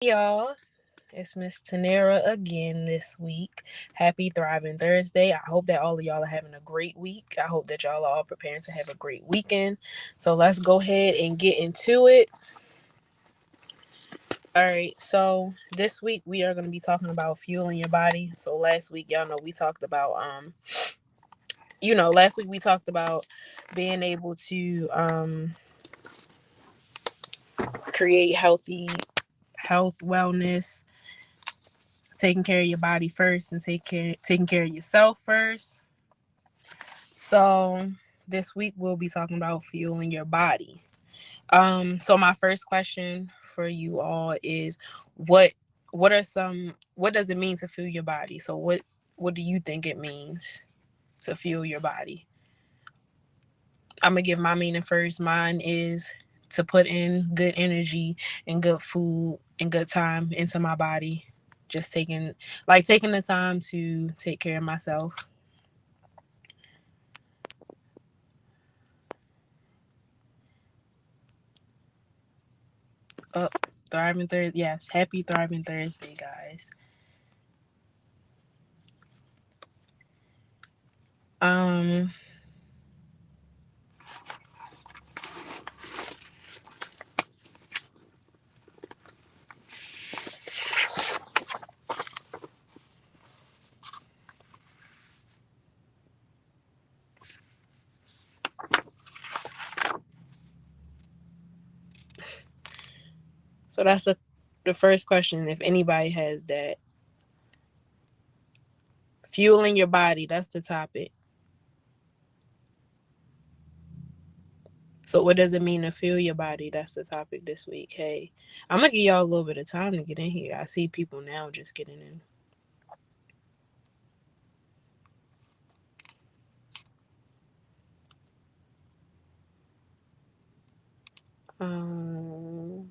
Y'all, it's Miss Tanera again this week. Happy Thriving Thursday. I hope that all of y'all are having a great week. I hope that y'all are all preparing to have a great weekend. So let's go ahead and get into it. All right, so this week we are going to be talking about fueling your body. So last week, y'all know we talked about last week we talked about being able to create health, wellness, taking care of your body first and taking care of yourself first. So this week we'll be talking about fueling your body. So my first question for you all is what what does it mean to fuel your body? So what do you think it means to fuel your body? I'm gonna give my meaning first. Mine is to put in good energy and good food and good time into my body. Just taking the time to take care of myself. Up, thriving Thursday. Yes, happy thriving Thursday, guys. Um, so that's the first question. If anybody has that, fueling your body. That's the topic. So what does it mean to fuel your body? That's the topic this week. Hey, I'm gonna give y'all a little bit of time to get in here. I see people now just getting in. Um,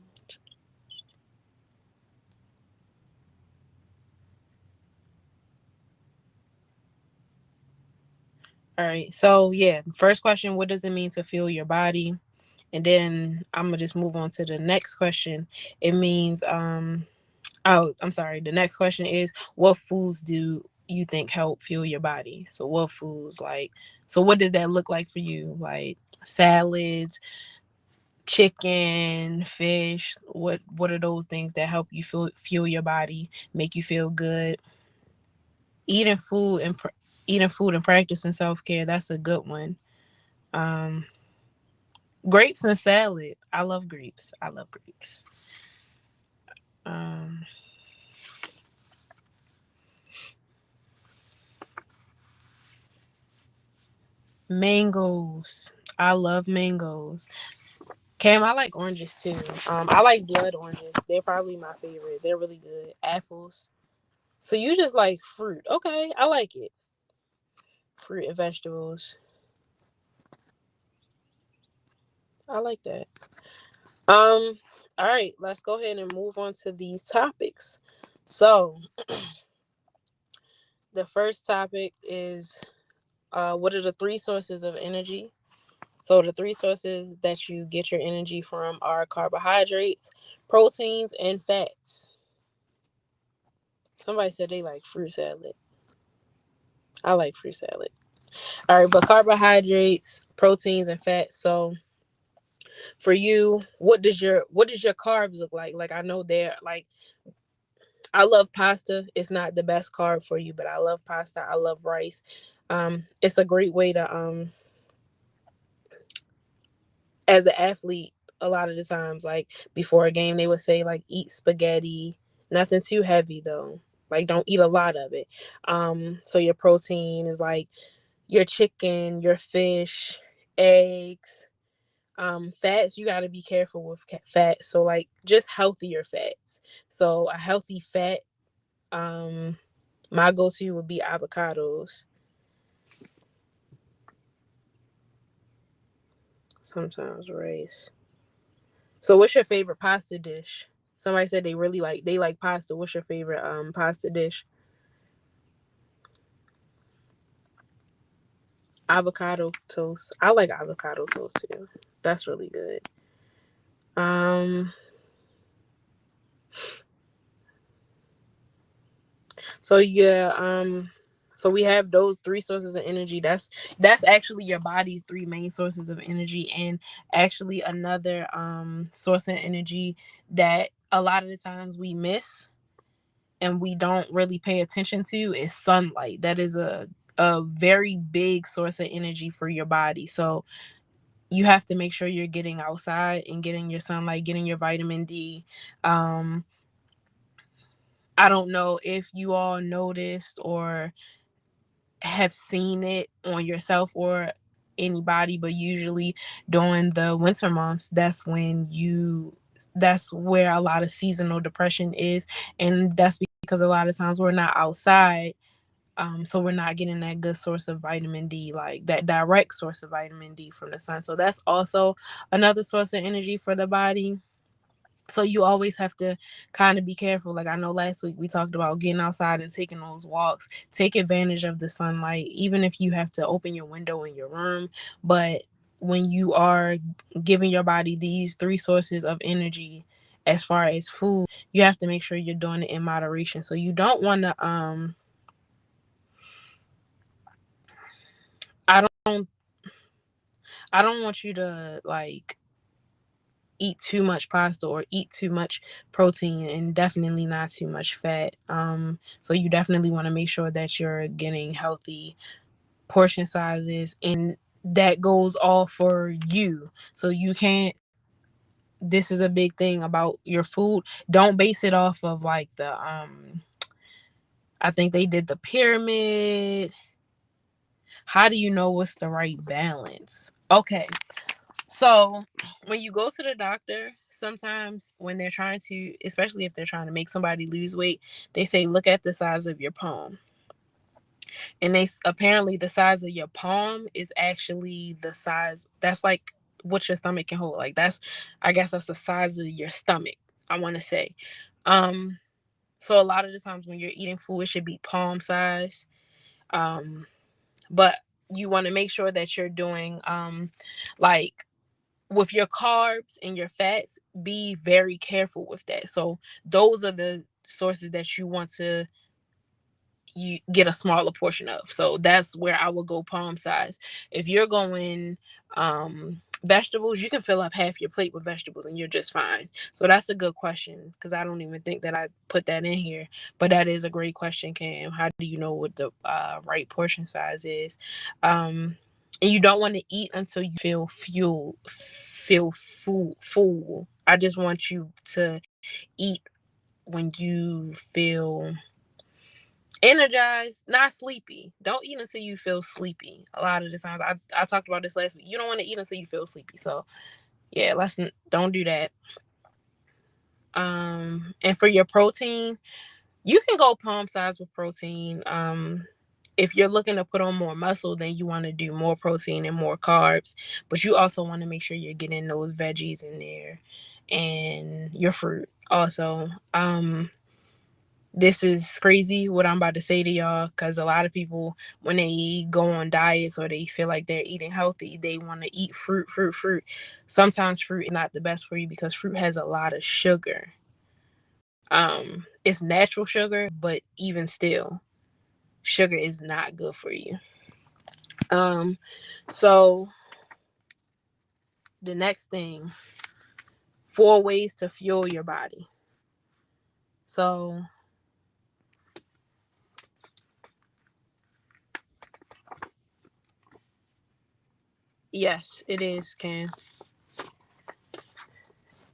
all right. So yeah, first question: what does it mean to fuel your body? And then I'm gonna just move on to the next question. It means Oh, I'm sorry. The next question is, what foods do you think help fuel your body? So what foods so what does that look like for you? Like salads, chicken, fish, what are those things that help you fuel your body, make you feel good? Eating food and eating food and practicing self-care, that's a good one. Um Grapes and salad. I love grapes. I love grapes. Um Mangoes. I love mangoes. Cam, I like oranges too. I like blood oranges. They're probably my favorite. They're really good. Apples. So you just like fruit. Okay, I like it. Fruit and vegetables. I like that. All right, let's go ahead and move on to these topics. So the first topic is what are the three sources of energy? So the three sources that you get your energy from are carbohydrates, proteins, and fats. Somebody said they like fruit salad. I like fruit salad. All right, but carbohydrates, proteins, and fats. So for you, what does your carbs look like? Like I know they're like I love pasta. It's not the best carb for you, but I love pasta. I love rice. It's a great way to as an athlete. A lot of the times, like before a game, they would say like eat spaghetti. Nothing too heavy though. Like don't eat a lot of it. So your protein is like your chicken, your fish, eggs. Fats, you got to be careful with fats. So like just healthier fats. So a healthy fat, um, my go-to would be avocados. Sometimes rice. So what's your favorite pasta dish? Somebody said they like pasta. What's your favorite pasta dish? Avocado toast. I like avocado toast too. That's really good. Um So yeah, so we have those three sources of energy. That's actually your body's three main sources of energy. And actually another source of energy that a lot of the times we miss and we don't really pay attention to is sunlight. That is a very big source of energy for your body. So you have to make sure you're getting outside and getting your sunlight, getting your vitamin D. um I don't know if you all noticed or have seen it on yourself or anybody, but usually during the winter months, that's where a lot of seasonal depression is. And that's because a lot of times we're not outside. So we're not getting that good source of vitamin D, like that direct source of vitamin D from the sun. So that's also another source of energy for the body. So you always have to kind of be careful. Like I know last week we talked about getting outside and taking those walks. Take advantage of the sunlight, even if you have to open your window in your room. But when you are giving your body these three sources of energy, as far as food, you have to make sure you're doing it in moderation. So you don't want to I don't I don't want you to like eat too much pasta or eat too much protein, and definitely not too much fat. So you definitely want to make sure that you're getting healthy portion sizes, and that goes all for you. So you can't, this is a big thing about your food. Don't base it off of like the I think they did the pyramid. How do you know what's the right balance? Okay. So when you go to the doctor, sometimes when they're trying to, especially if they're trying to make somebody lose weight, they say, look at the size of your palm. And apparently the size of your palm is actually the size, that's like what your stomach can hold. Like I guess that's the size of your stomach, I want to say. So a lot of the times when you're eating food, it should be palm size. But you want to make sure that you're doing like with your carbs and your fats, be very careful with that. So those are the sources that you want to you get a smaller portion of. So that's where I would go palm size. If you're going vegetables, you can fill up half your plate with vegetables and you're just fine. So that's a good question, because I don't even think that I put that in here, but that is a great question, Cam. How do you know what the right portion size is? And you don't want to eat until you feel full. I just want you to eat when you feel energized, not sleepy. Don't eat until you feel sleepy. A lot of the times, I talked about this last week. You don't want to eat until you feel sleepy. So yeah, don't do that. And for your protein, you can go palm size with protein. If you're looking to put on more muscle, then you want to do more protein and more carbs, but you also want to make sure you're getting those veggies in there and your fruit also. This is crazy what I'm about to say to y'all, because a lot of people, when they go on diets or they feel like they're eating healthy, they want to eat fruit. Sometimes fruit is not the best for you because fruit has a lot of sugar. It's natural sugar, but even still, sugar is not good for you. So the next thing, 4 ways to fuel your body. So yes, it is, Cam.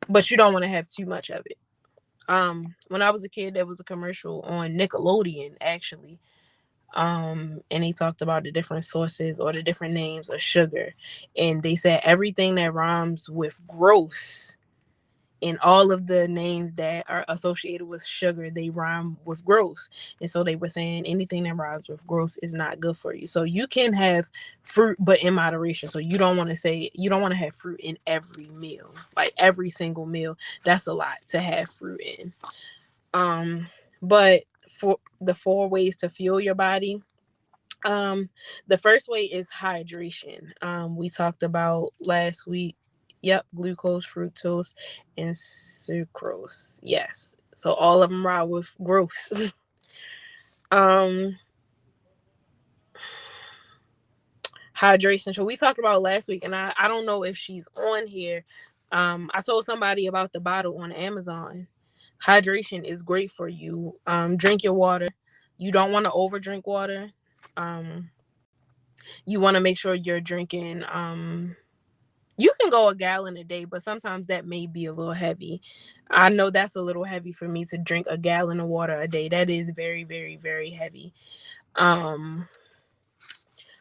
But you don't want to have too much of it. When I was a kid, there was a commercial on Nickelodeon actually. And they talked about the different sources or the different names of sugar. And they said everything that rhymes with gross, and all of the names that are associated with sugar, they rhyme with gross. And so they were saying anything that rhymes with gross is not good for you. So you can have fruit, but in moderation. So you don't want to have fruit in every meal, like every single meal. That's a lot to have fruit in. But for the 4 ways to fuel your body, the first way is hydration. We talked about last week. Yep, glucose, fructose, and sucrose. Yes. So all of them ride with growth. Hydration. So we talked about last week, and I don't know if she's on here. I told somebody about the bottle on Amazon. Hydration is great for you. Drink your water. You don't want to over drink water. You want to make sure you're drinking. You can go a gallon a day, but sometimes that may be a little heavy. I know that's a little heavy for me to drink a gallon of water a day. That is very, very, very heavy.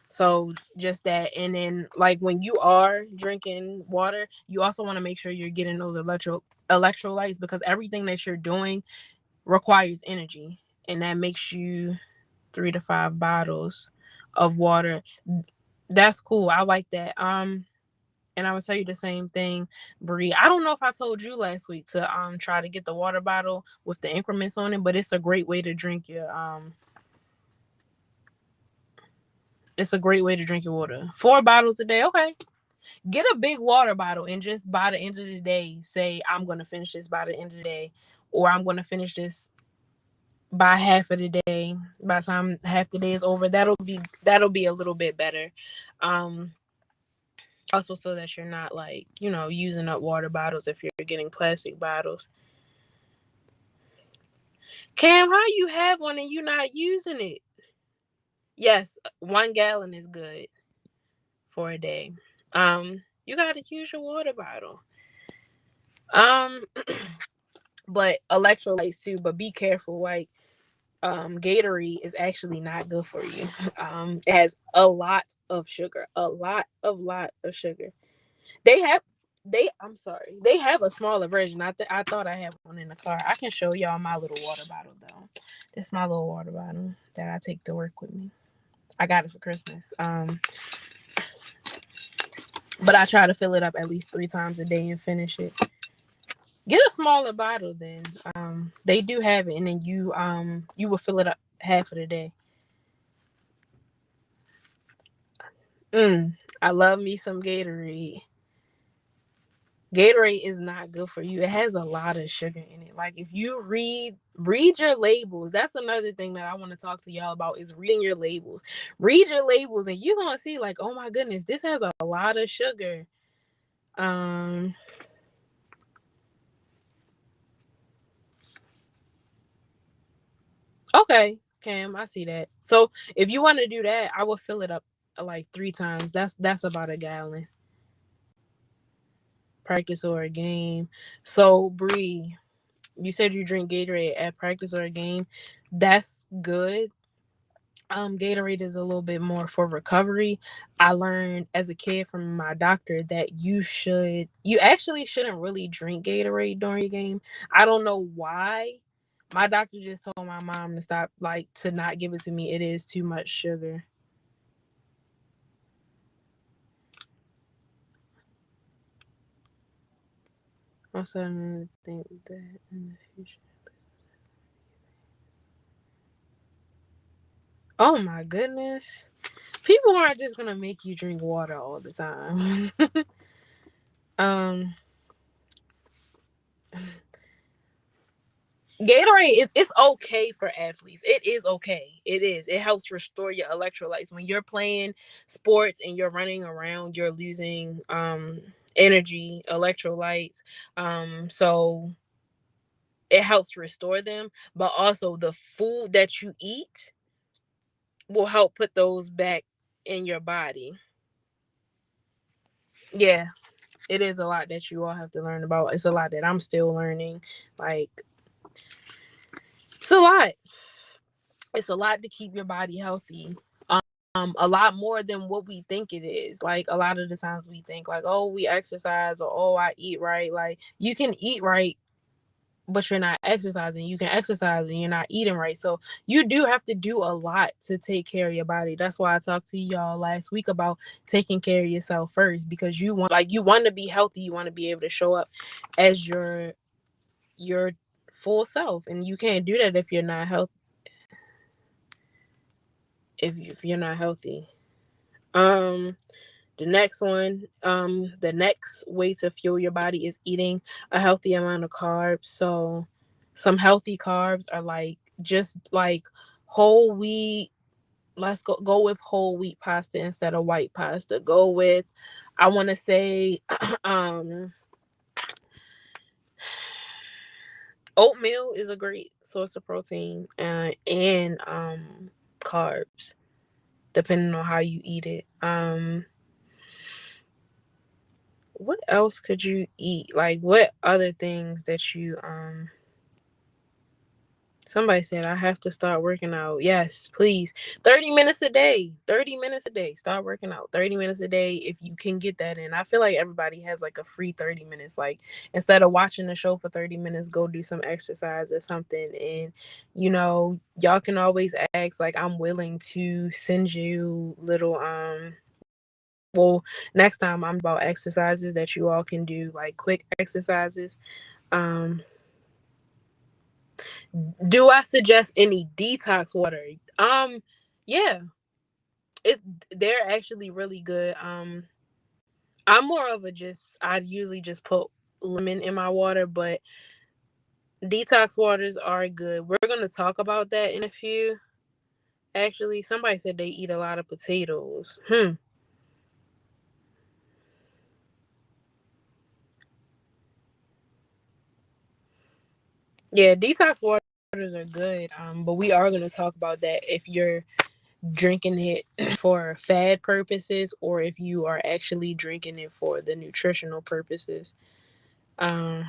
So just that. And then like when you are drinking water, you also want to make sure you're getting those electrolytes, because everything that you're doing requires energy, and that makes you 3 to 5 bottles of water. That's cool. I like that. And I would tell you the same thing, Bree. I don't know if I told you last week to try to get the water bottle with the increments on it, but it's a great way to drink your water. 4 bottles a day. Okay. Get a big water bottle and just by the end of the day say, I'm going to finish this by the end of the day, or I'm going to finish this by half of the day. By the time half the day is over, that'll be a little bit better. Also, so that you're not like, using up water bottles if you're getting plastic bottles. Cam, how you have one and you're not using it? Yes, 1 gallon is good for a day. You got to use your water bottle. But electrolytes too, but be careful. Like, Gatorade is actually not good for you. It has a lot of sugar, a lot of sugar. They have a smaller version. I thought I had one in the car. I can show y'all my little water bottle though. This is my little water bottle that I take to work with me. I got it for Christmas. But I try to fill it up at least 3 times a day and finish it. Get a smaller bottle then. They do have it, and then you will fill it up half of the day. I love me some Gatorade. Gatorade is not good for you. It has a lot of sugar in it. Like, if you read your labels, that's another thing that I want to talk to y'all about, is reading your labels. Read your labels and you're going to see like, oh my goodness, this has a lot of sugar. Okay, Cam, I see that. So if you want to do that, I will fill it up like 3 times. That's about a gallon. Practice or a game. So Bree, you said you drink Gatorade at practice or a game. That's good. Gatorade is a little bit more for recovery. I learned as a kid from my doctor that you actually shouldn't really drink Gatorade during your game. I don't know why. My doctor just told my mom to stop, like, to not give it to me. It is too much sugar. I'm starting to think that in the future. Oh my goodness. People aren't just gonna make you drink water all the time. Gatorade it's okay for athletes. It is okay. It is. It helps restore your electrolytes. When you're playing sports and you're running around, you're losing energy, electrolytes. So it helps restore them, but also the food that you eat will help put those back in your body. Yeah, it is a lot that you all have to learn about. It's a lot that I'm still learning. Like, it's a lot. It's a lot to keep your body healthy. A lot more than what we think it is. Like, a lot of the times we think like, oh, we exercise, or oh, I eat right. Like, you can eat right, but you're not exercising. You can exercise and you're not eating right. So you do have to do a lot to take care of your body. That's why I talked to y'all last week about taking care of yourself first, because you want to be healthy. You want to be able to show up as your full self, and you can't do that if you're not healthy. If you're not healthy. The next one, the next way to fuel your body is eating a healthy amount of carbs. So some healthy carbs are like just like whole wheat. Let's go with whole wheat pasta instead of white pasta. Go with, I want to say, oatmeal is a great source of protein, and carbs, depending on how you eat it. What else could you eat? Like, what other things that you somebody said I have to start working out. Yes, please. 30 minutes a day. 30 minutes a day. Start working out. 30 minutes a day if you can get that in. I feel like everybody has like a free 30 minutes. Like, instead of watching the show for 30 minutes, go do some exercise or something. And y'all can always ask, like, I'm willing to send you little well, next time I'm about exercises that you all can do, like quick exercises. Um Do I suggest any detox water? Yeah, it's they're actually really good. I'm more of a just I usually just put lemon in my water, but detox waters are good. We're gonna talk about that in a few. Actually, somebody said they eat a lot of potatoes. Yeah, detox waters are good. But we are gonna talk about that if you're drinking it for fad purposes or if you are actually drinking it for the nutritional purposes. Um,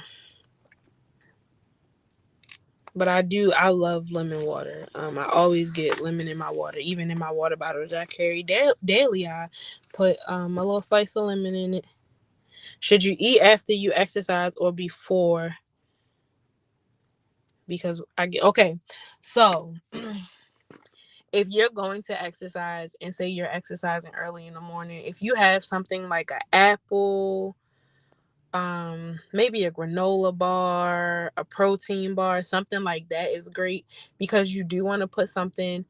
but I love lemon water. I always get lemon in my water, even in my water bottles I carry daily. I put a little slice of lemon in it. Should you eat after you exercise or before? Because I get okay. So if you're going to exercise and say you're exercising early in the morning, if you have something like an apple, maybe a granola bar, a protein bar, something like that is great, because you do want to put something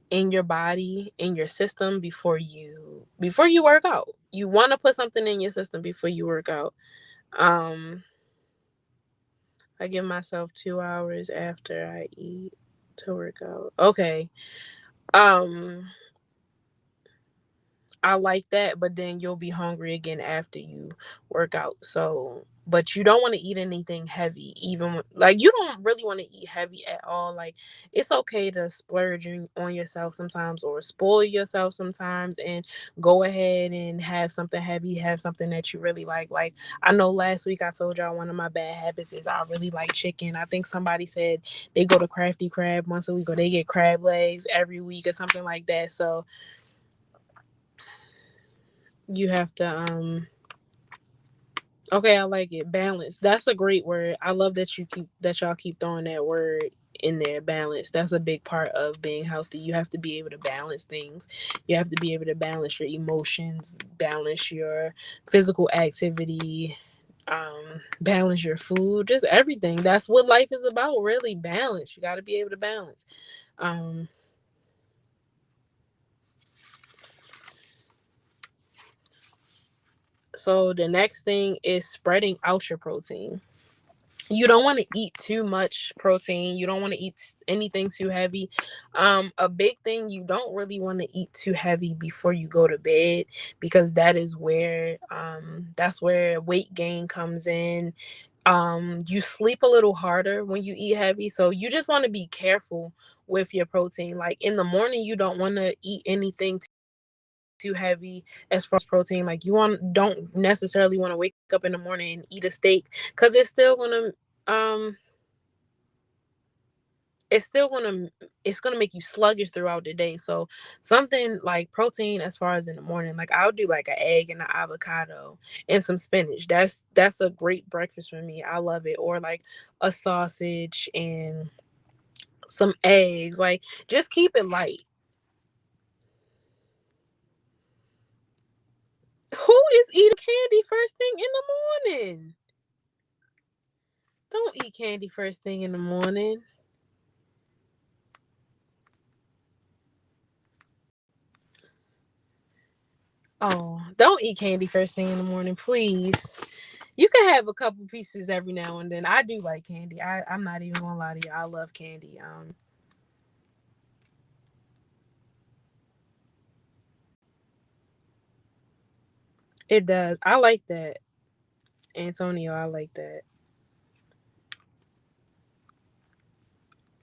in your body, in your system before you work out. You want to put something in your system before you work out. um I give myself 2 hours after I eat to work out. Okay. um I like that, but then you'll be hungry again after you work out. So, but you don't want to eat anything heavy, like, you don't really want to eat heavy at all. Like, it's okay to splurge on yourself sometimes or spoil yourself sometimes and go ahead and have something heavy, have something that you really like. Like, I know last week I told y'all one of my bad habits is I really like chicken. I think somebody said they go to Crafty Crab once a week or they get crab legs every week or something like that. So, you have to okay, I like it. Balance. That's a great word. I love that y'all keep throwing that word in there. Balance. That's a big part of being healthy. You have to be able to balance things. You have to be able to balance your emotions, balance your physical activity, balance your food, just everything. That's what life is about, really. Balance. You got to be able to balance. Um so the next thing is spreading out your protein. You don't want to eat too much protein. You don't want to eat anything too heavy. A big thing, you don't really want to eat too heavy before you go to bed, because that's where weight gain comes in. You sleep a little harder when you eat heavy, so you just want to be careful with your protein. Like, in the morning, you don't want to eat anything too heavy as far as protein. Like, don't necessarily want to wake up in the morning and eat a steak, because um it's gonna make you sluggish throughout the day. So something like protein, as far as in the morning, like, I'll do like an egg and an avocado and some spinach. That's a great breakfast for me. I love it. Or like a sausage and some eggs. Like, just keep it light. Who is eating candy first thing in the morning? Don't eat candy first thing in the morning. Oh, don't eat candy first thing in the morning, please. You can have a couple pieces every now and then. I do like candy. I'm not even gonna lie to you. I love candy. It does. I like that, Antonio. I like that.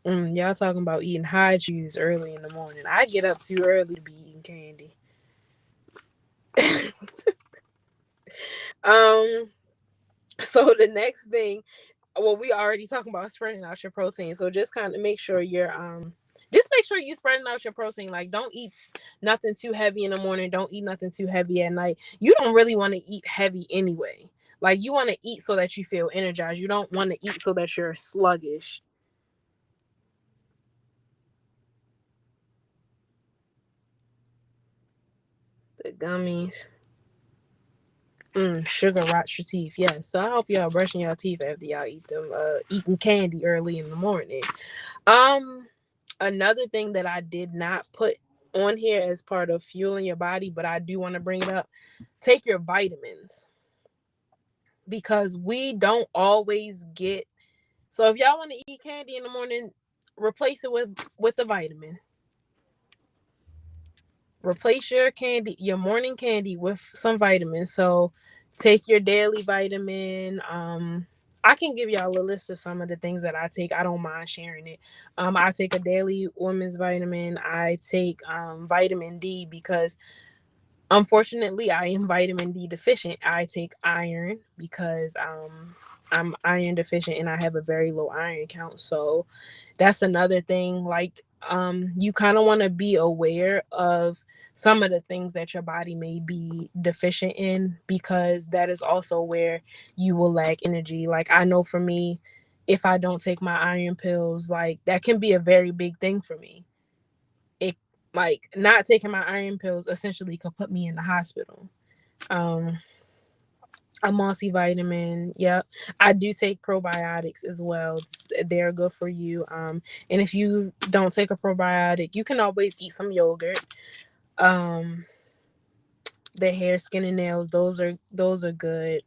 Y'all talking about eating high chews early in the morning. I get up too early to be eating candy. um. So the next thing, well, we already talking about spreading out your protein. So just kind of make sure just make sure you spreading out your protein. Like, don't eat nothing too heavy in the morning. Don't eat nothing too heavy at night. You don't really want to eat heavy anyway. Like, you want to eat so that you feel energized. You don't want to eat so that you're sluggish. The gummies. Sugar rots your teeth. Yes. So I hope y'all brushing your teeth after y'all eat them. Eating candy early in the morning. Another thing that I did not put on here as part of fueling your body, but I do want to bring it up. Take your vitamins, because we don't always get. So if y'all want to eat candy in the morning, replace it with a vitamin. Replace your morning candy with some vitamins. So take your daily vitamin. I can give y'all a list of some of the things that I take. I don't mind sharing it. I take a daily women's vitamin. I take vitamin D because unfortunately I am vitamin D deficient. I take iron because I'm iron deficient and I have a very low iron count. So that's another thing. Like, you kind of want to be aware of some of the things that your body may be deficient in, because that is also where you will lack energy. Like, I know for me, if I don't take my iron pills, like, that can be a very big thing for me. It, like, not taking my iron pills essentially could put me in the hospital. um a multivitamin. Yep. I do take probiotics as well. They're good for you. And if you don't take a probiotic, you can always eat some yogurt. Um, the hair, skin, and nails, those are good.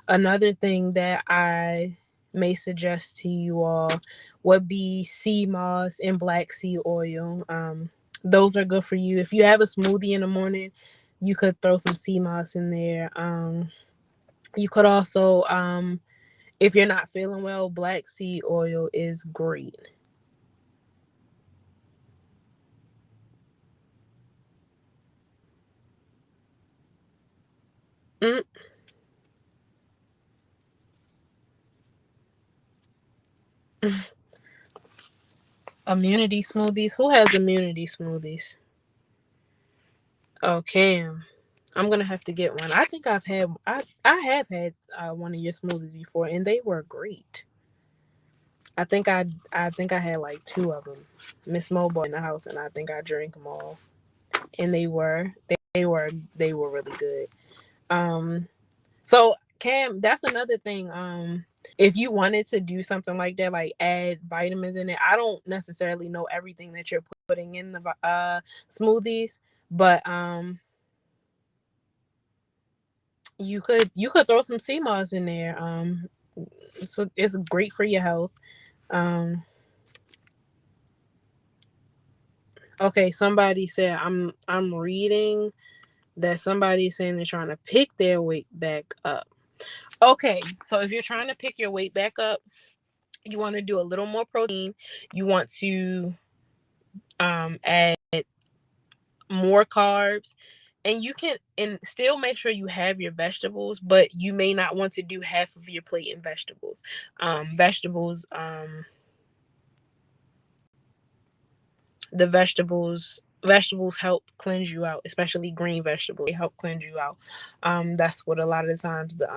Another thing that I may suggest to you all would be sea moss and black sea oil. Those are good for you. If you have a smoothie in the morning, you could throw some sea moss in there. You could also, if you're not feeling well, black seed oil is great. Mm. Immunity smoothies. Who has immunity smoothies? Oh, Cam. I'm gonna have to get one. I think I have had one of your smoothies before, and they were great. I think I had like two of them. Miss Mobile in the house, and I think I drank them all, and they were really good. Um, So Cam, that's another thing. If you wanted to do something like that, like add vitamins in it, I don't necessarily know everything that you're putting in the smoothies, but you could throw some sea moss in there. It's great for your health. Um, okay, somebody said I'm reading that somebody's saying they're trying to pick their weight back up. Okay, so if you're trying to pick your weight back up, you want to do a little more protein. You want to add more carbs, and you can and still make sure you have your vegetables, but you may not want to do half of your plate in vegetables. The vegetables help cleanse you out, especially green vegetables. They help cleanse you out. That's what a lot of the times the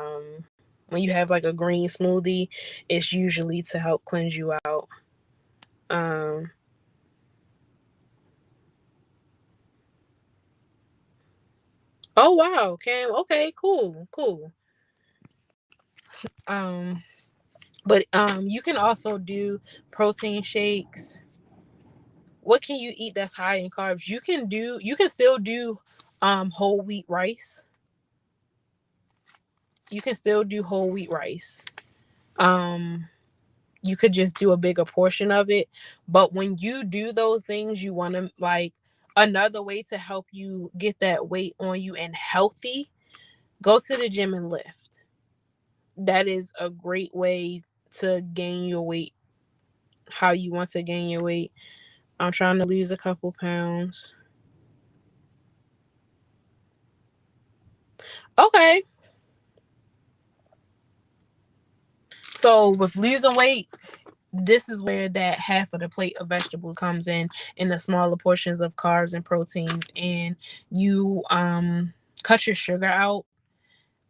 when you have like a green smoothie, it's usually to help cleanse you out. um oh wow, Cam. Okay, cool. um but you can also do protein shakes. What can you eat that's high in carbs? You can still do whole wheat rice. You can still do whole wheat rice. um you could just do a bigger portion of it. But when you do those things, you want to, like, another way to help you get that weight on you and healthy, Go to the gym and lift. That is a great way to gain your weight how you want to gain your weight. I'm trying to lose a couple pounds. Okay. So with losing weight, this is where that half of the plate of vegetables comes in the smaller portions of carbs and proteins, and you cut your sugar out.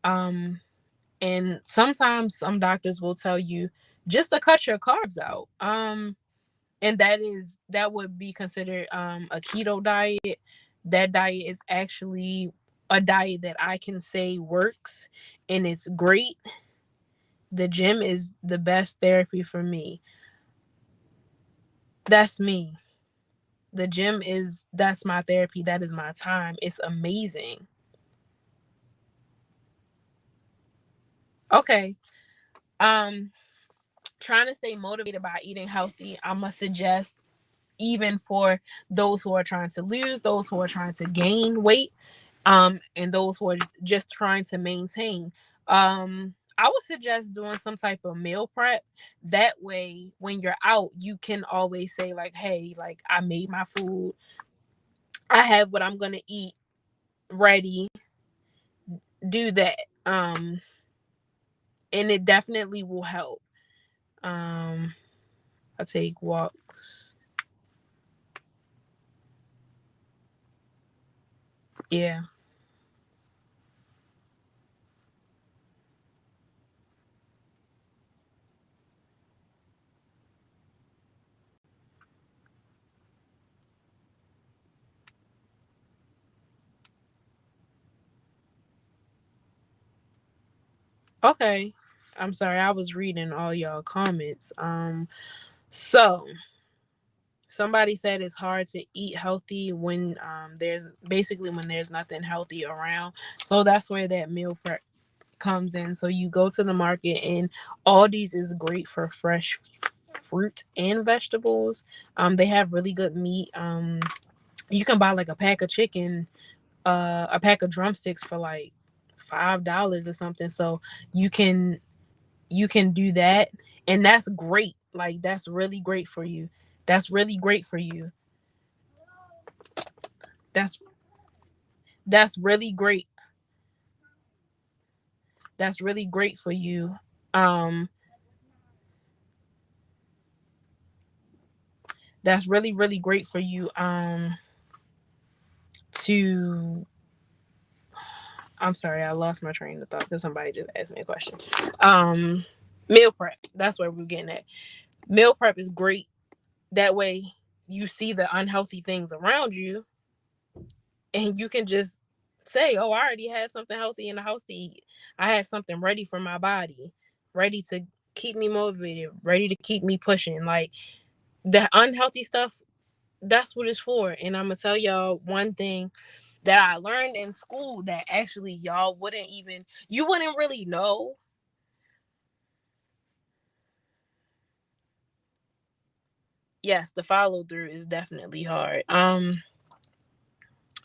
And sometimes some doctors will tell you just to cut your carbs out. And that would be considered a keto diet. That diet is actually a diet that I can say works, and it's great. The gym is the best therapy for me. That's me. The gym that's my therapy. That is my time. It's amazing. Okay. Um Trying to stay motivated by eating healthy, I must suggest, even for those who are trying to lose, those who are trying to gain weight, and those who are just trying to maintain. I would suggest doing some type of meal prep. That way, when you're out, you can always say, like, hey, like, I made my food. I have what I'm gonna eat ready. Do that. And it definitely will help. I take walks. Yeah. Okay. I'm sorry, I was reading all y'all comments. So somebody said it's hard to eat healthy when there's nothing healthy around. So that's where that meal prep comes in. So you go to the market, and Aldi's is great for fresh fruit and vegetables. They have really good meat. You can buy like a pack of chicken, a pack of drumsticks for like $5 or something. So you can do that, and that's great. Like, that's really great for you. That's really great for you. That's that's really great. That's really great for you. Um that's really great for you to I'm sorry, I lost my train of thought because somebody just asked me a question. Um Meal prep. That's where we're getting at. Meal prep is great. That way you see the unhealthy things around you, and you can just say, oh, I already have something healthy in the house to eat. I have something ready for my body, ready to keep me motivated, ready to keep me pushing. Like, the unhealthy stuff, that's what it's for. And I'm gonna tell y'all one thing that I learned in school that actually you wouldn't really know. Yes, the follow through is definitely hard.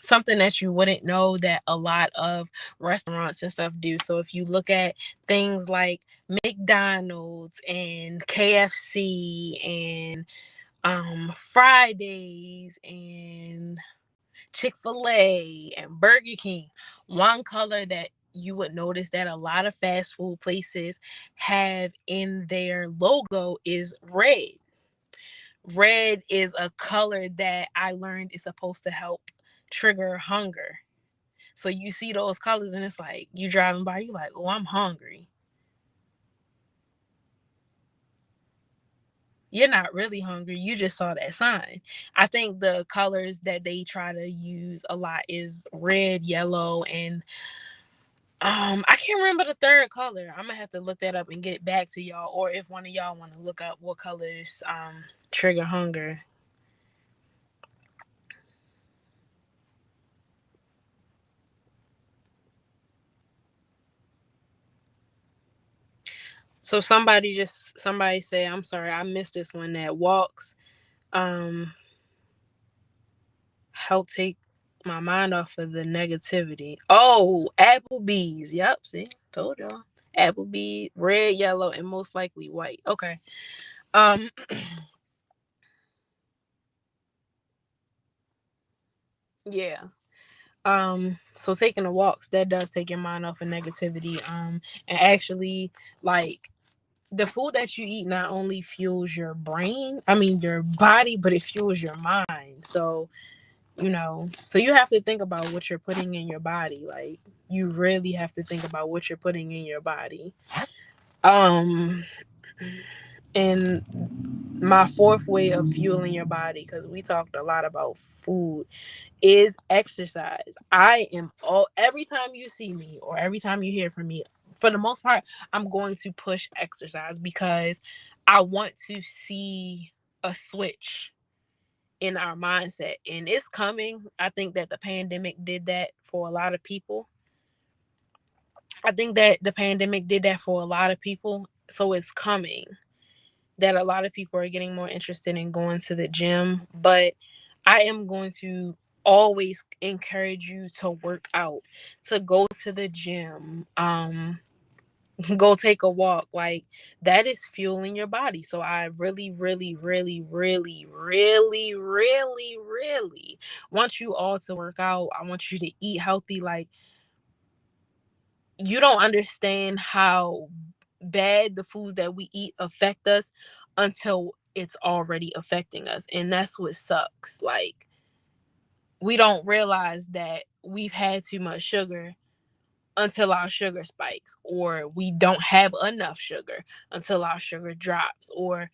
Something that you wouldn't know that a lot of restaurants and stuff do. So if you look at things like McDonald's and KFC and Fridays and Chick-fil-A and Burger King, one color that you would notice that a lot of fast food places have in their logo is red. Red is a color that I learned is supposed to help trigger hunger. So you see those colors, and it's like you driving by, you like, oh, I'm hungry. You're not really hungry. You just saw that sign. I think the colors that they try to use a lot is red, yellow, and I can't remember the third color. I'm gonna have to look that up and get back to y'all. Or if one of y'all want to look up what colors trigger hunger. So somebody say, I'm sorry, I missed this one, that walks help take my mind off of the negativity. Oh, Applebee's. Yep, see, told y'all. Applebee's, red, yellow, and most likely white. Okay. Um, yeah. So taking the walks, that does take your mind off of negativity. And actually, like, the food that you eat not only fuels your brain, I mean your body, but it fuels your mind. So, so you have to think about what you're putting in your body. Like, you really have to think about what you're putting in your body. Um and my fourth way of fueling your body, because we talked a lot about food, is exercise. Every time you see me or every time you hear from me, for the most part, I'm going to push exercise because I want to see a switch in our mindset, and it's coming. I think that the pandemic did that for a lot of people. So it's coming that a lot of people are getting more interested in going to the gym, but I am going to always encourage you to work out, to go to the gym, go take a walk. Like, that is fueling your body. So I really, really, really, really, really, really, really want you all to work out. I want you to eat healthy. Like, you don't understand how bad the foods that we eat affect us until it's already affecting us. And that's what sucks. Like, we don't realize that we've had too much sugar until our sugar spikes, or we don't have enough sugar until our sugar drops. Or,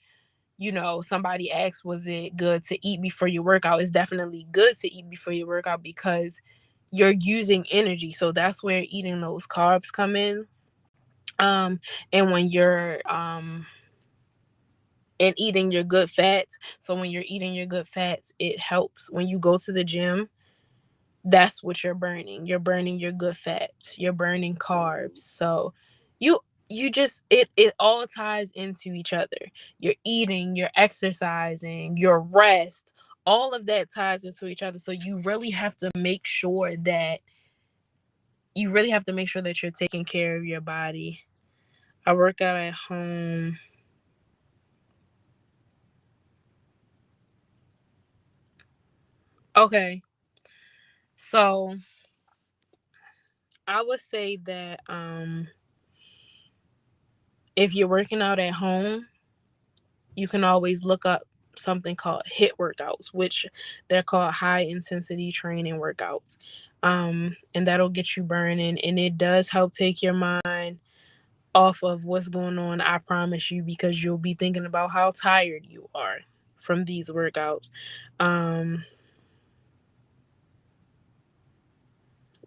somebody asks, was it good to eat before your workout? It's definitely good to eat before your workout because you're using energy. So that's where eating those carbs come in. And when you're and eating your good fats. So when you're eating your good fats, it helps. When you go to the gym, that's what you're burning. You're burning your good fats. You're burning carbs. So you just it all ties into each other. You're eating, you're exercising, your rest, all of that ties into each other. So you really have to make sure that you're taking care of your body. I work out at home. Okay. So I would say that if you're working out at home, you can always look up something called HIIT workouts, which they're called high intensity training workouts. And that'll get you burning, and it does help take your mind off of what's going on, I promise you, because you'll be thinking about how tired you are from these workouts.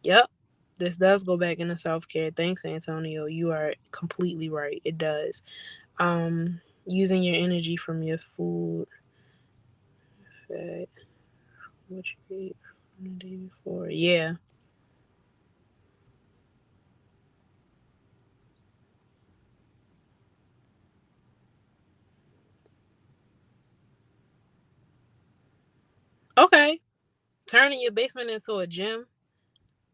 Yep, this does go back into self-care. Thanks, Antonio. You are completely right. It does. Using your energy from your food, fat, what you ate from the day before. Yeah. Okay. Turning your basement into a gym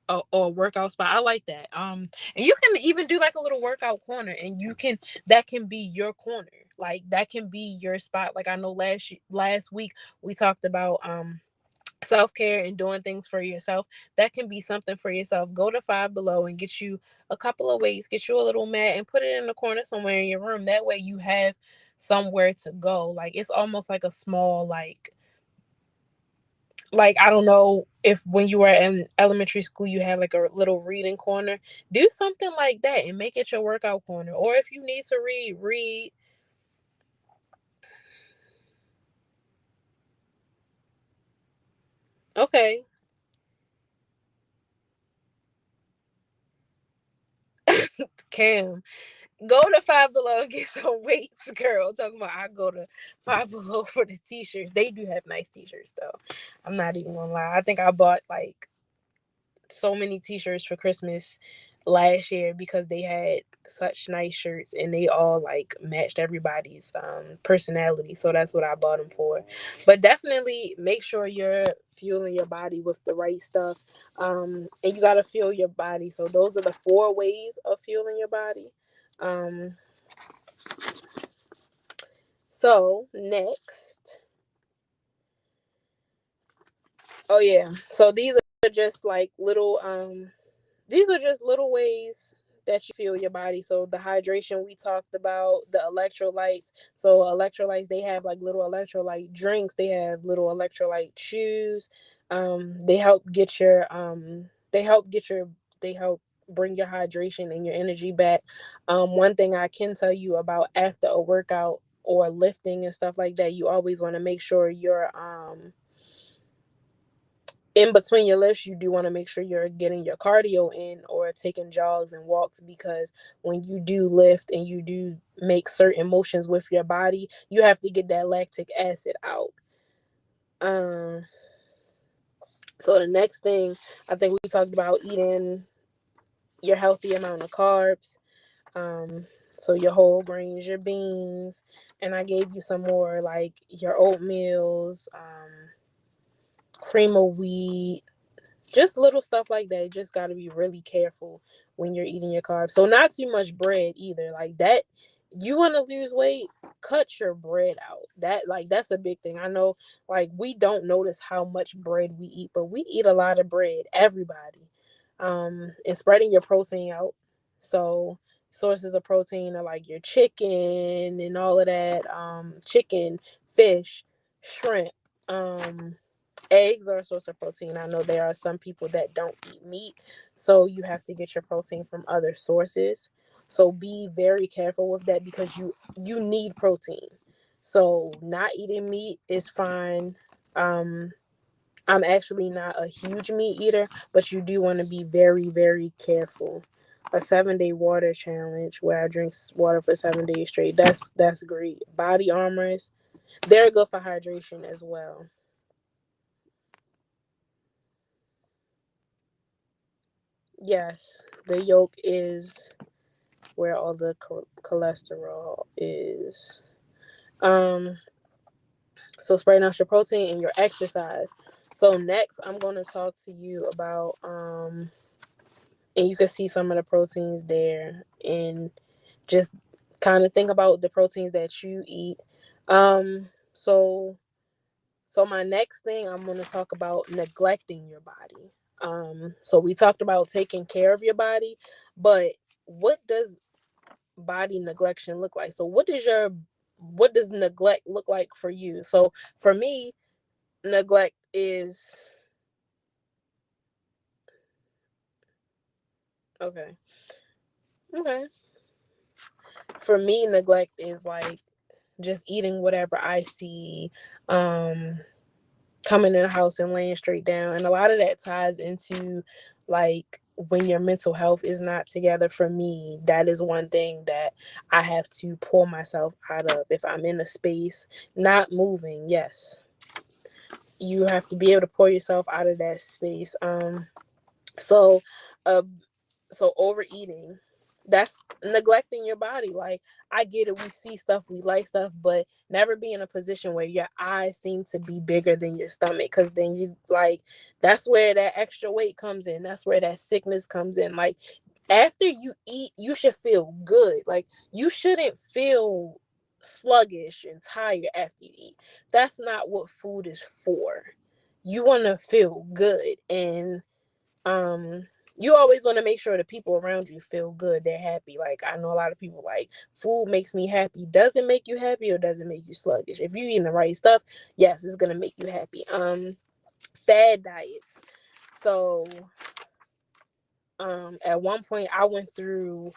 or a workout spot. I like that. And you can even do like a little workout corner, and that can be your corner. Like, that can be your spot. Like, I know last week we talked about self-care and doing things for yourself. That can be something for yourself. Go to Five Below and get you a couple of weights, get you a little mat, and put it in the corner somewhere in your room. That way you have somewhere to go. Like, it's almost like a small, like, I don't know if when you were in elementary school you had like a little reading corner. Do something like that and make it your workout corner. Or if you need to read. Okay. Cam, go to Five Below and get some weights, girl. Talking about, I go to Five Below for the t-shirts. They do have nice t-shirts though. I'm not even gonna lie. I think I bought like so many t-shirts for Christmas. last year because they had such nice shirts and they all like matched everybody's personality. So that's what I bought them for. But definitely make sure you're fueling your body with the right stuff. And you got to fuel your body. So those are the 4 ways of fueling your body. Um, so next. Oh yeah. So these are just little ways that you feel your body. So the hydration we talked about, the electrolytes. So electrolytes, they have like little electrolyte drinks. They have little electrolyte chews. They help get your they help bring your hydration and your energy back. One thing I can tell you about after a workout or lifting and stuff like that, you always want to make sure you're in between your lifts, you do want to make sure you're getting your cardio in or taking jogs and walks, because when you do lift and you do make certain motions with your body, you have to get that lactic acid out. Um, so the next thing, I think we talked about eating your healthy amount of carbs. Um, so your whole grains, your beans, and I gave you some more like your oatmeals, cream of wheat, just little stuff like that. You just got to be really careful when you're eating your carbs. So not too much bread either. Like that, you want to lose weight, cut your bread out. That's a big thing. I know, like, we don't notice how much bread we eat, but we eat a lot of bread, everybody. And spreading your protein out. So sources of protein are like your chicken and all of that. Chicken, fish, shrimp, eggs are a source of protein. I know there are some people that don't eat meat, so you have to get your protein from other sources. So be very careful with that, because you need protein. So not eating meat is fine. I'm actually not a huge meat eater, but you do want to be very, very careful. A 7-day water challenge where I drink water for 7 days straight. That's great. Body armors, they're good for hydration as well. Yes, the yolk is where all the cholesterol is. Um, so spreading out your protein and your exercise. So next, I'm going to talk to you about and you can see some of the proteins there, and just kind of think about the proteins that you eat. Um, so so my next thing, I'm going to talk about neglecting your body. So we talked about taking care of your body, but what does body neglection look like? So what does neglect look like for you? So for me, neglect is okay. Okay. For me, neglect is like just eating whatever I see, um coming in the house and laying straight down. And a lot of that ties into like when your mental health is not together. For me, that is one thing that I have to pull myself out of. If I'm in a space not moving, yes, you have to be able to pull yourself out of that space. So uh so overeating, that's neglecting your body. Like, I get it, we see stuff, we like stuff, but never be in a position where your eyes seem to be bigger than your stomach, because then you like, that's where that extra weight comes in, that's where that sickness comes in. Like, after you eat, you should feel good. Like, you shouldn't feel sluggish and tired after you eat. That's not what food is for. You want to feel good, and um you always want to make sure the people around you feel good, they're happy. Like, I know a lot of people like, food makes me happy. Does it make you happy, or does it make you sluggish? If you eating the right stuff, yes, it's gonna make you happy. Fad diets. So at one point I went through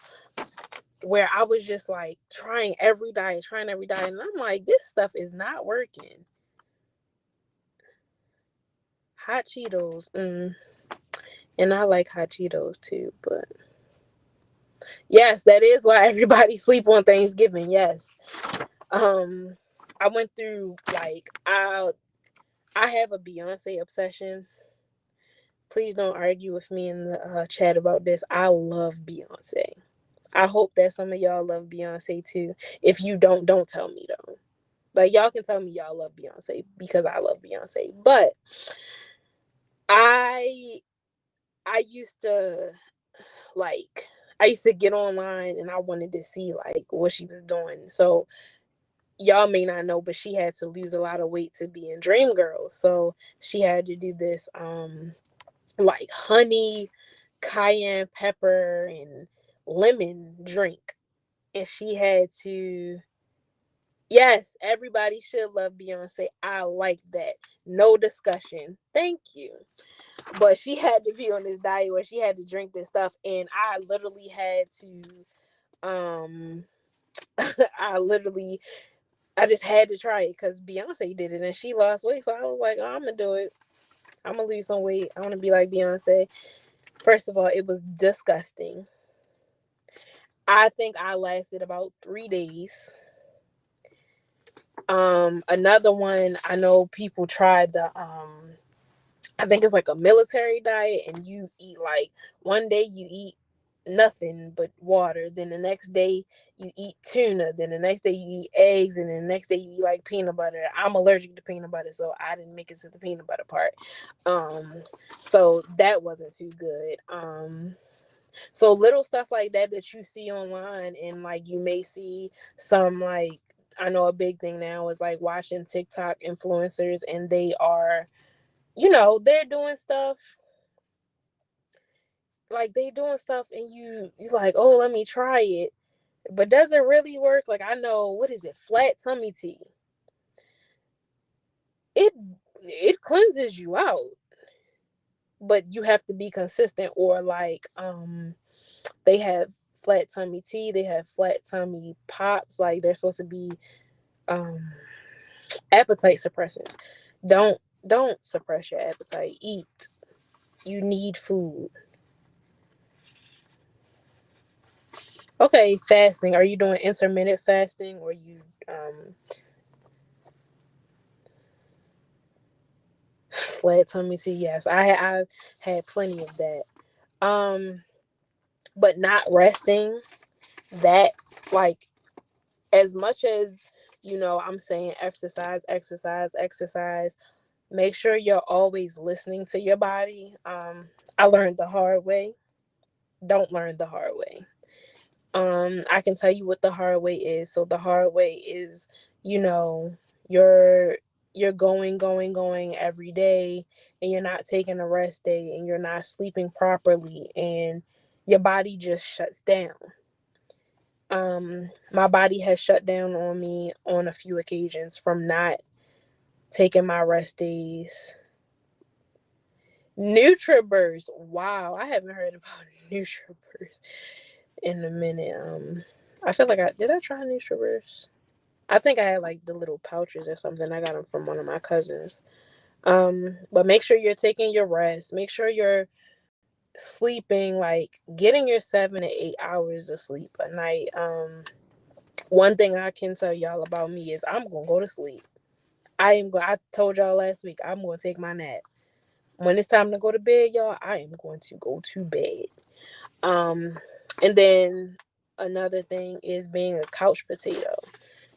where I was just like trying every diet, and I'm like, this stuff is not working. Hot Cheetos, and I like hot Cheetos too, but yes, that is why everybody sleep on Thanksgiving. Yes. I went through like I have a Beyonce obsession. please don't argue with me in the chat about this. I love Beyonce. I hope that some of y'all love Beyonce too. If you don't tell me though. Like, y'all can tell me y'all love Beyonce because I love Beyonce. But I I used to like I used to get online and I wanted to see like what she was doing. So y'all may not know, but she had to lose a lot of weight to be in Dreamgirls. So she had to do this like honey, cayenne pepper, and lemon drink. And she had to, yes, everybody should love Beyonce. I like that. No discussion. Thank you. But she had to be on this diet where she had to drink this stuff. And I literally had to, I literally, I just had to try it because Beyonce did it and she lost weight. So I was like, oh, I'm going to do it. I'm going to lose some weight. I want to be like Beyonce. First of all, it was disgusting. I think I lasted about 3 days. Another one, I know people tried the I think it's like a military diet, and you eat like one day you eat nothing but water, then the next day you eat tuna, then the next day you eat eggs, and then the next day you eat like peanut butter. I'm allergic to peanut butter, so I didn't make it to the peanut butter part. So that wasn't too good. So little stuff like that you see online, and like you may see some, like, I know a big thing now is like watching TikTok influencers, and they are, they're doing stuff, like they doing stuff, and you like, oh, let me try it, but does it really work? Like, I know, what is it, flat tummy tea? It cleanses you out, but you have to be consistent. Or like they have flat tummy tea, they have flat tummy pops, like they're supposed to be um appetite suppressants. Don't suppress your appetite. Eat. You need food. Okay, fasting. Are you doing intermittent fasting, or you flat tummy tea? Yes, I had plenty of that. Um, but not resting. That, like, as much as I'm saying exercise, exercise, exercise. Make sure you're always listening to your body. I learned the hard way. Don't learn the hard way. I can tell you what the hard way is. So the hard way is, you know, you're you're going every day, and you're not taking a rest day, and you're not sleeping properly, and your body just shuts down. My body has shut down on me on a few occasions from not taking my rest days. NutriBurst. Wow, I haven't heard about NutriBurst in a minute. I feel like I try NutriBurst. I think I had like the little pouches or something. I got them from one of my cousins. But make sure you're taking your rest. Make sure you're sleeping, like getting your 7 to 8 hours of sleep a night. One thing I can tell y'all about me is I'm gonna go to sleep. I told y'all last week I'm gonna take my nap. When it's time to go to bed, y'all, I am going to go to bed. Um, and then another thing is being a couch potato.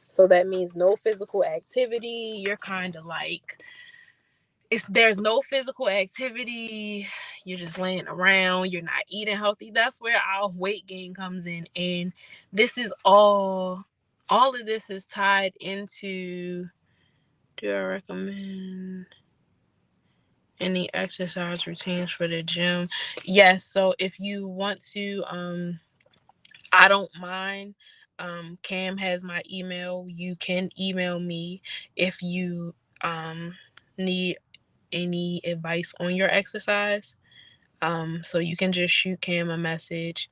So that means no physical activity. You're kind of like, there's no physical activity. You're just laying around. You're not eating healthy. That's where our weight gain comes in. And this is all of this is tied into, do I recommend any exercise routines for the gym? Yes. So if you want to, I don't mind. Cam has my email. You can email me if you need any advice on your exercise. So you can just shoot Cam a message.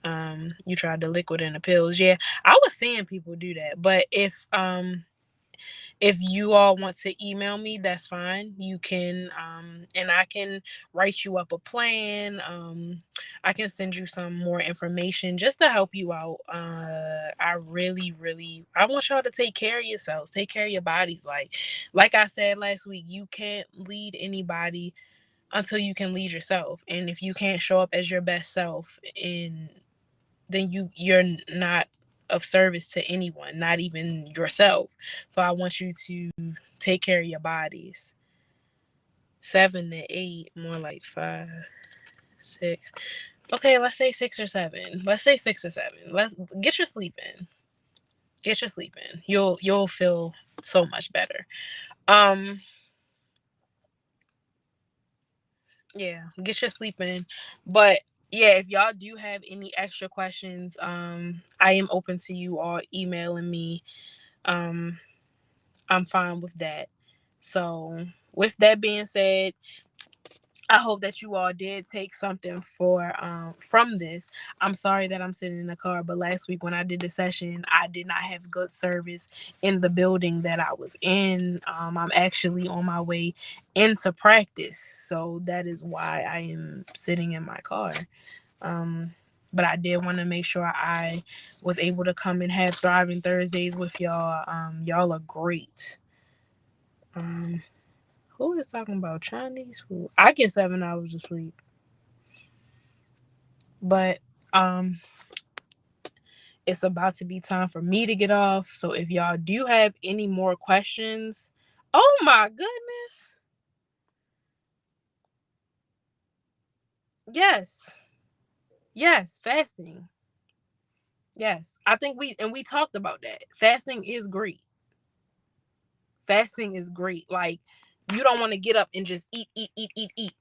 You tried the liquid and the pills. Yeah, I was seeing people do that. But if If you all want to email me, that's fine. You can, and I can write you up a plan. I can send you some more information just to help you out. I really, really, I want y'all to take care of yourselves, take care of your bodies. Like I said last week, you can't lead anybody until you can lead yourself. And if you can't show up as your best self, then you're not of service to anyone, not even yourself. So I want you to take care of your bodies. 7 to 8, more like 5, 6. Okay, let's say 6 or 7. Let's say 6 or 7. Let's get your sleep in. Get your sleep in. You'll feel so much better. Yeah, get your sleep in. But yeah, if y'all do have any extra questions, I am open to you all emailing me. I'm fine with that. So with that being said, I hope that you all did take something from this. I'm sorry that I'm sitting in the car, but last week when I did the session, I did not have good service in the building that I was in. I'm actually on my way into practice, so that is why I am sitting in my car. But I did want to make sure I was able to come and have Thriving Thursdays with y'all. Y'all are great. Who is talking about Chinese food? I get 7 hours of sleep. But it's about to be time for me to get off. So if y'all do have any more questions, oh my goodness. Yes. Yes, fasting. Yes. I think we talked about that. Fasting is great. Fasting is great. Like, you don't want to get up and just eat.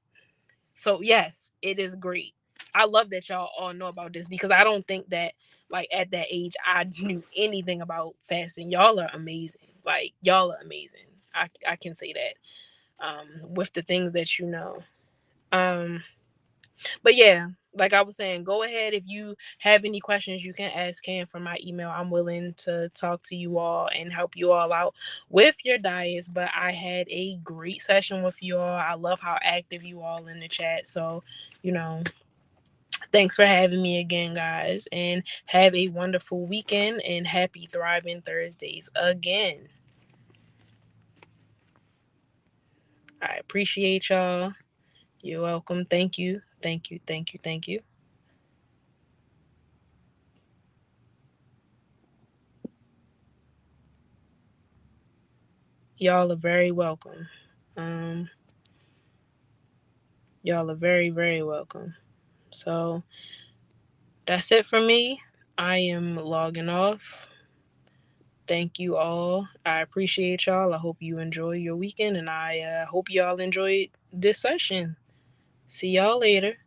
So yes, it is great. I love that y'all all know about this, because I don't think that, like, at that age I knew anything about fasting. Y'all are amazing. Like, y'all are amazing. I can say that with the things that you know. But yeah, like I was saying, go ahead. If you have any questions, you can ask Cam from my email. I'm willing to talk to you all and help you all out with your diets. But I had a great session with you all. I love how active you all in the chat. So, thanks for having me again, guys. And have a wonderful weekend and happy Thriving Thursdays again. I appreciate y'all. You're welcome. Thank you. Thank you. Thank you. Thank you. Y'all are very welcome. Y'all are very, very welcome. So that's it for me. I am logging off. Thank you all. I appreciate y'all. I hope you enjoy your weekend, and I hope y'all enjoyed this session. See y'all later.